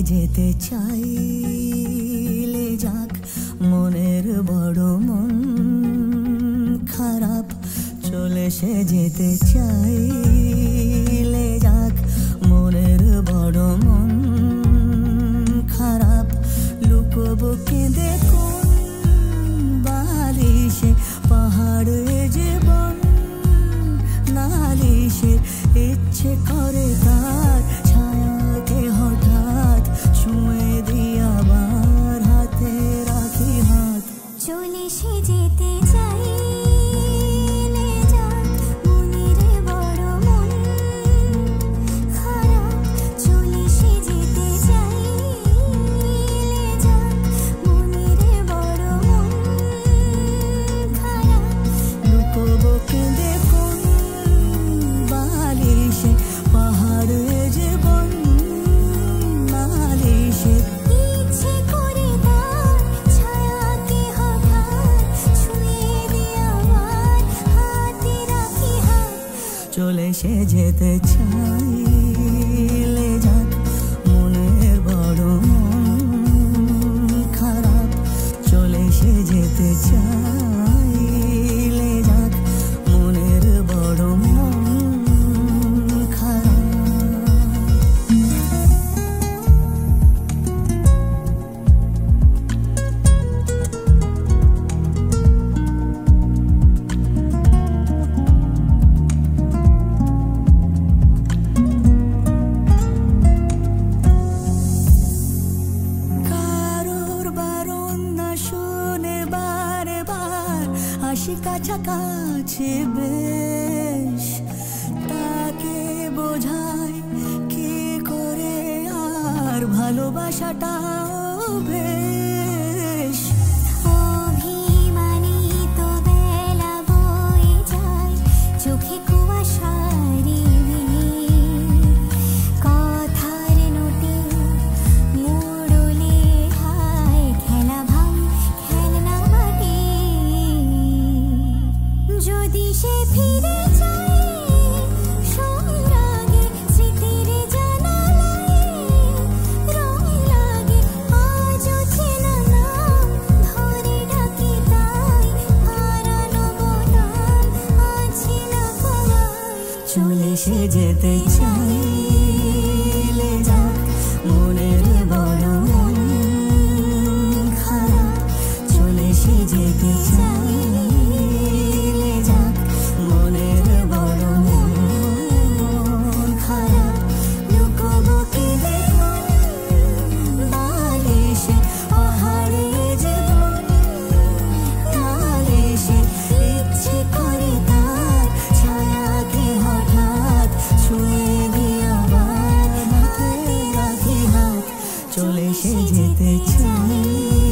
যেতে চাইলে যাক মনের বড় মন খারাপ চলে সে যেতে চাইলে যাক মনের বড় মন খারাপ লুকোবো কেঁদে কোন বালিশে পাহাড়ে জীবন নালিশে ইচ্ছে করে তার ছায়াকে হঠাৎ ছুঁয়ে দিয়ে আবার হাতে রাখি হাত চলে সে যেতে চাইলে যাক মনের বড় মন খারাপ চলে সে যেতে চাইলে যাক মনের বড় মন খারাপ লুকোবো কেঁদে কোন বালিশে পাহাড়ে জীবন নালিশে ইচ্ছে করে তার ছায়াকে হঠাৎ ছুঁয়ে দিয়ে আবার হাতে রাখি হাত চলে সে যেতে চাইলে যাক মনের বড় মন খারাপ চলে সে যেতে চাইলে যাক মনের বড় মন খারাপ কারোর বারণ না শুনে বারে বার আসি কাছাকাছি বেশ তাকে বোঝায় কি করে আর ভালোবাসাটাও বেশ অভিমানী তো বেলা বয়ে যায় চোখে কুয়াশার কথার নোটে মোড়লে হায় খেলা ভাঙ খেলনা মাটি যদি সে ফিরে যায় সরাগে স্মৃতির জানালায় রং লাগে আজও চেনা নাম ধরে ডাকি তাই হারানো বোতাম আছে না পাওয়ায় চলে সে যেতে চাইলে যাক মনের বড় মন খারাপ চলে সে যেতে চাইলে যাক মনের বড় মন খারাপ লুকোবো কেঁদে কোন বালিশে পাহাড়ে জীবন নালিশে ইচ্ছে করে তার ছায়াকে হঠাৎ ছুঁয়ে দিয়ে আবার হাতে রাখি হাত চলে সে যেতে চাই